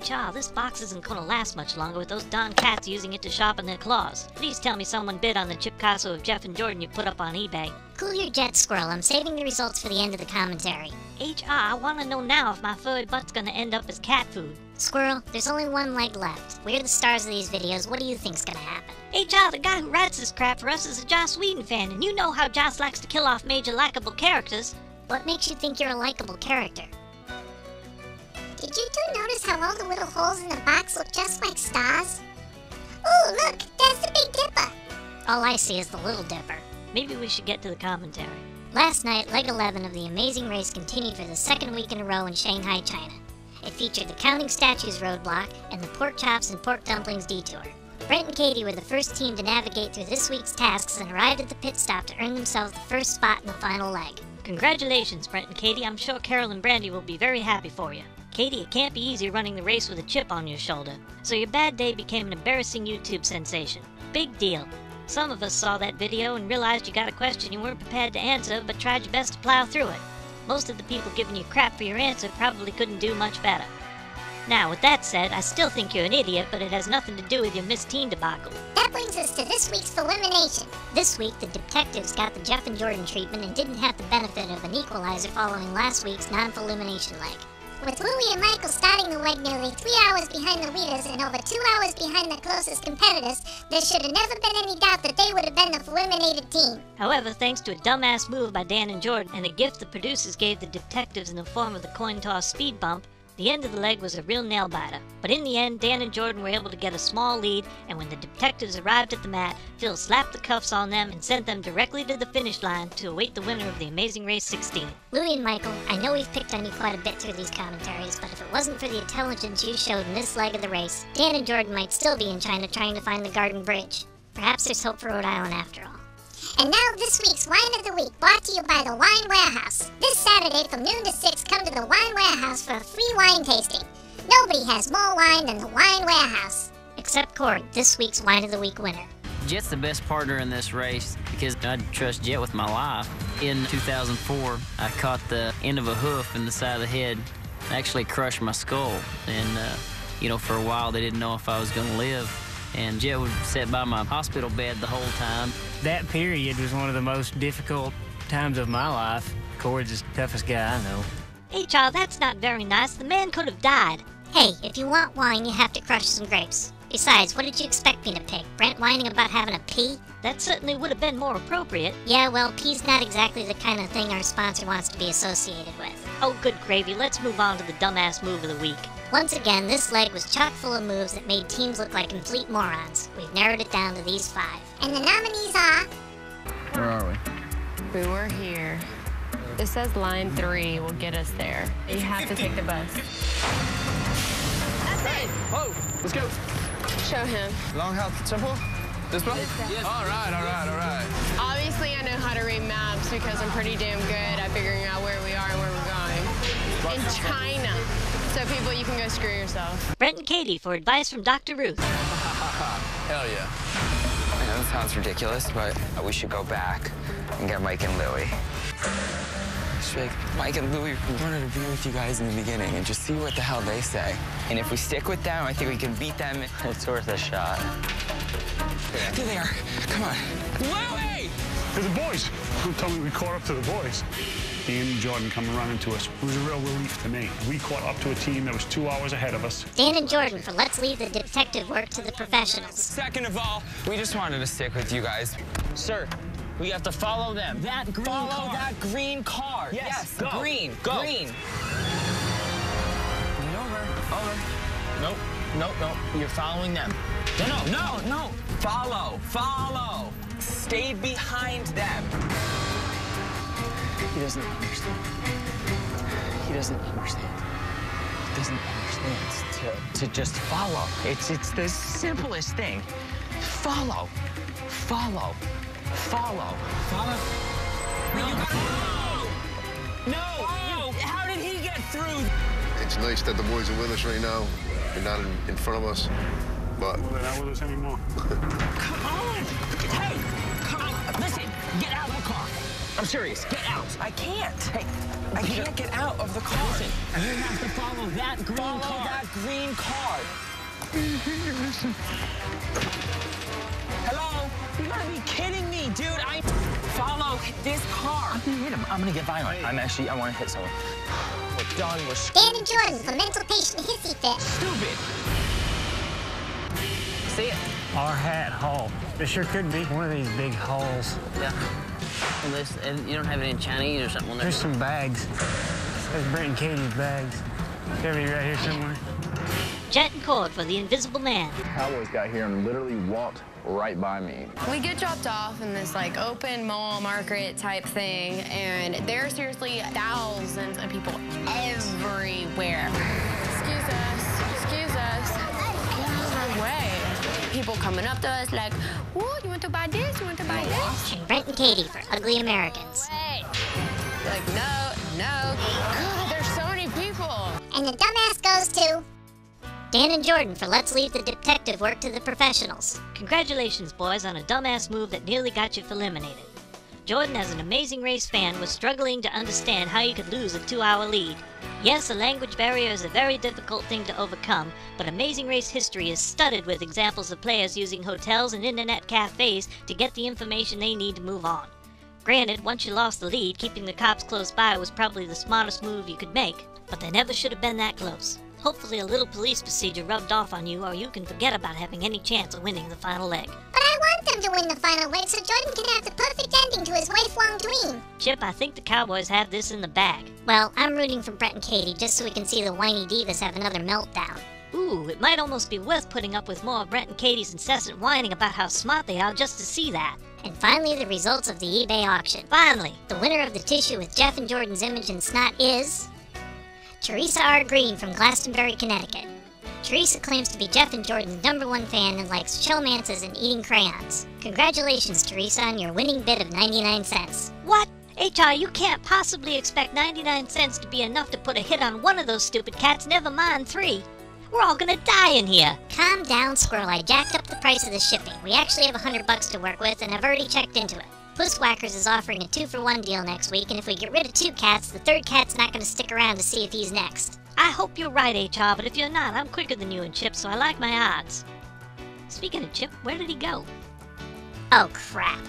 HR, this box isn't gonna last much longer with those darn cats using it to sharpen their claws. Please tell me someone bid on the chip castle of Jeff and Jordan you put up on eBay. Cool your jets, Squirrel. I'm saving the results for the end of the commentary. HR, I wanna know now if my furry butt's gonna end up as cat food. Squirrel, there's only one leg left. We're the stars of these videos. What do you think's gonna happen? HR, the guy who writes this crap for us is a Joss Whedon fan, and you know how Joss likes to kill off major likable characters. What makes you think you're a likable character? Did you two notice how all the little holes in the box look just like stars? Ooh, look, there's the Big Dipper. All I see is the Little Dipper. Maybe we should get to the commentary. Last night, leg 11 of the Amazing Race continued for the second week in a row in Shanghai, China. It featured the Counting Statues roadblock and the Pork Chops and Pork Dumplings detour. Brent and Katie were the first team to navigate through this week's tasks and arrived at the pit stop to earn themselves the first spot in the final leg. Congratulations, Brent and Katie. I'm sure Carol and Brandy will be very happy for you. Katie, it can't be easy running the race with a chip on your shoulder. So your bad day became an embarrassing YouTube sensation. Big deal. Some of us saw that video and realized you got a question you weren't prepared to answer, but tried your best to plow through it. Most of the people giving you crap for your answer probably couldn't do much better. Now, with that said, I still think you're an idiot, but it has nothing to do with your Miss Teen debacle. That brings us to this week's elimination. This week, the detectives got the Jeff and Jordan treatment and didn't have the benefit of an equalizer following last week's non-elimination leg. With Louie and Michael starting the leg nearly 3 hours behind the leaders and over 2 hours behind the closest competitors, there should have never been any doubt that they would have been the eliminated team. However, thanks to a dumbass move by Dan and Jordan and a gift the producers gave the detectives in the form of the coin toss speed bump, the end of the leg was a real nail-biter. But in the end, Dan and Jordan were able to get a small lead, and when the detectives arrived at the mat, Phil slapped the cuffs on them and sent them directly to the finish line to await the winner of the Amazing Race 16. Louie and Michael, I know we've picked on you quite a bit through these commentaries, but if it wasn't for the intelligence you showed in this leg of the race, Dan and Jordan might still be in China trying to find the Garden Bridge. Perhaps there's hope for Rhode Island after all. And now this week's Wine of the Week, brought to you by the Wine Warehouse. This Saturday from noon to 6, come to the Wine Warehouse for a free wine tasting. Nobody has more wine than the Wine Warehouse. Except Cord, this week's Wine of the Week winner. Jet's the best partner in this race because I'd trust Jet with my life. In 2004, I caught the end of a hoof in the side of the head. I actually crushed my skull, and for a while they didn't know if I was going to live. And Jet would sit by my hospital bed the whole time. That period was one of the most difficult times of my life. Cord's the toughest guy I know. HR, that's not very nice. The man could have died. Hey, if you want wine, you have to crush some grapes. Besides, what did you expect me to pick? Brent whining about having a pea? That certainly would have been more appropriate. Yeah, well, pea's not exactly the kind of thing our sponsor wants to be associated with. Oh, good gravy. Let's move on to the dumbass move of the week. Once again, this leg was chock full of moves that made teams look like complete morons. We've narrowed it down to these 5. And the nominees are... Where are we? We were here. It says line 3 will get us there. You have to take the bus. That's it! Whoa, let's go. Show him. Long House Temple? This one? Yes. All right. Obviously, I know how to read maps because I'm pretty damn good at figuring out where we are and where we're going. In China. So people, you can go screw yourself. Brent and Katie for advice from Dr. Ruth. Hell yeah. I know it sounds ridiculous, but we should go back and get Mike and Louie. Mike and Louie wanted to be with you guys in the beginning and just see what the hell they say. And if we stick with them, I think we can beat them. It's worth a shot. There they are. Come on. Louie! They're the boys. Don't tell me we caught up to the boys. Dan and Jordan coming running to us. It was a real relief to me. We caught up to a team that was 2 hours ahead of us. Dan and Jordan for Let's Leave the Detective Work to the Professionals. Second of all, we just wanted to stick with you guys. Sir, we have to follow them. That green car. Yes. Go. Green. Go. Green. Get over. Nope. You're following them. No. Follow. Stay behind them. He doesn't understand. He doesn't understand to just follow. It's the simplest thing. Follow. No! How did he get through? It's nice that the boys are with us right now. They're not in front of us, but... Well, they're not with us anymore. Come on! Hey! Come on! Listen! Get out of the car! I'm serious. Get out. I can't. Hey, I can't get out of the car. Listen, you have to follow that green car. Follow that green car. Listen. Hello? You gotta be kidding me, dude. I follow this car. I'm gonna hit him. I'm gonna get violent. I want to hit someone. We're done. Dan and Jordan for mental patient hissy fit. Stupid. See it? Our hat hole. It sure could be one of these big holes. Yeah. And you don't have it in Chinese or something? There's some bags. There's Brent and Katie's bags. Gotta be right here somewhere. Jet and cord for the Invisible Man. Cowboys got here and literally walked right by me. We get dropped off in this like open mall market type thing, and there are seriously thousands of people everywhere. Excuse us, get out of our way. People coming up to us like, "Whoa, you want to buy this? You want to buy this?" And Brent and Katie for Ugly Americans. Wait. Like, no. God, there's so many people. And the dumbass goes to... Dan and Jordan for Let's Leave the Detective Work to the Professionals. Congratulations, boys, on a dumbass move that nearly got you eliminated. Jordan, as an Amazing Race fan, was struggling to understand how you could lose a 2-hour lead. Yes, a language barrier is a very difficult thing to overcome, but Amazing Race history is studded with examples of players using hotels and internet cafes to get the information they need to move on. Granted, once you lost the lead, keeping the cops close by was probably the smartest move you could make, but they never should have been that close. Hopefully a little police procedure rubbed off on you, or you can forget about having any chance of winning the final leg. But I want them to win the final leg so Jordan can have the perfect ending to his lifelong dream. Chip, I think the Cowboys have this in the bag. Well, I'm rooting for Brent and Katie just so we can see the whiny divas have another meltdown. Ooh, it might almost be worth putting up with more of Brent and Katie's incessant whining about how smart they are just to see that. And finally, the results of the eBay auction. Finally! The winner of the tissue with Jeff and Jordan's image and snot is... Teresa R. Green from Glastonbury, Connecticut. Teresa claims to be Jeff and Jordan's #1 fan and likes shellmances and eating crayons. Congratulations, Teresa, on your winning bid of 99 cents. What? HR, you can't possibly expect 99 cents to be enough to put a hit on one of those stupid cats, never mind 3. We're all gonna die in here. Calm down, Squirrel. I jacked up the price of the shipping. We actually have $100 to work with, and I've already checked into it. Pusswhackers is offering a 2-for-1 deal next week, and if we get rid of 2 cats, the 3rd cat's not going to stick around to see if he's next. I hope you're right, HR, but if you're not, I'm quicker than you and Chip, so I like my odds. Speaking of Chip, where did he go? Oh, crap.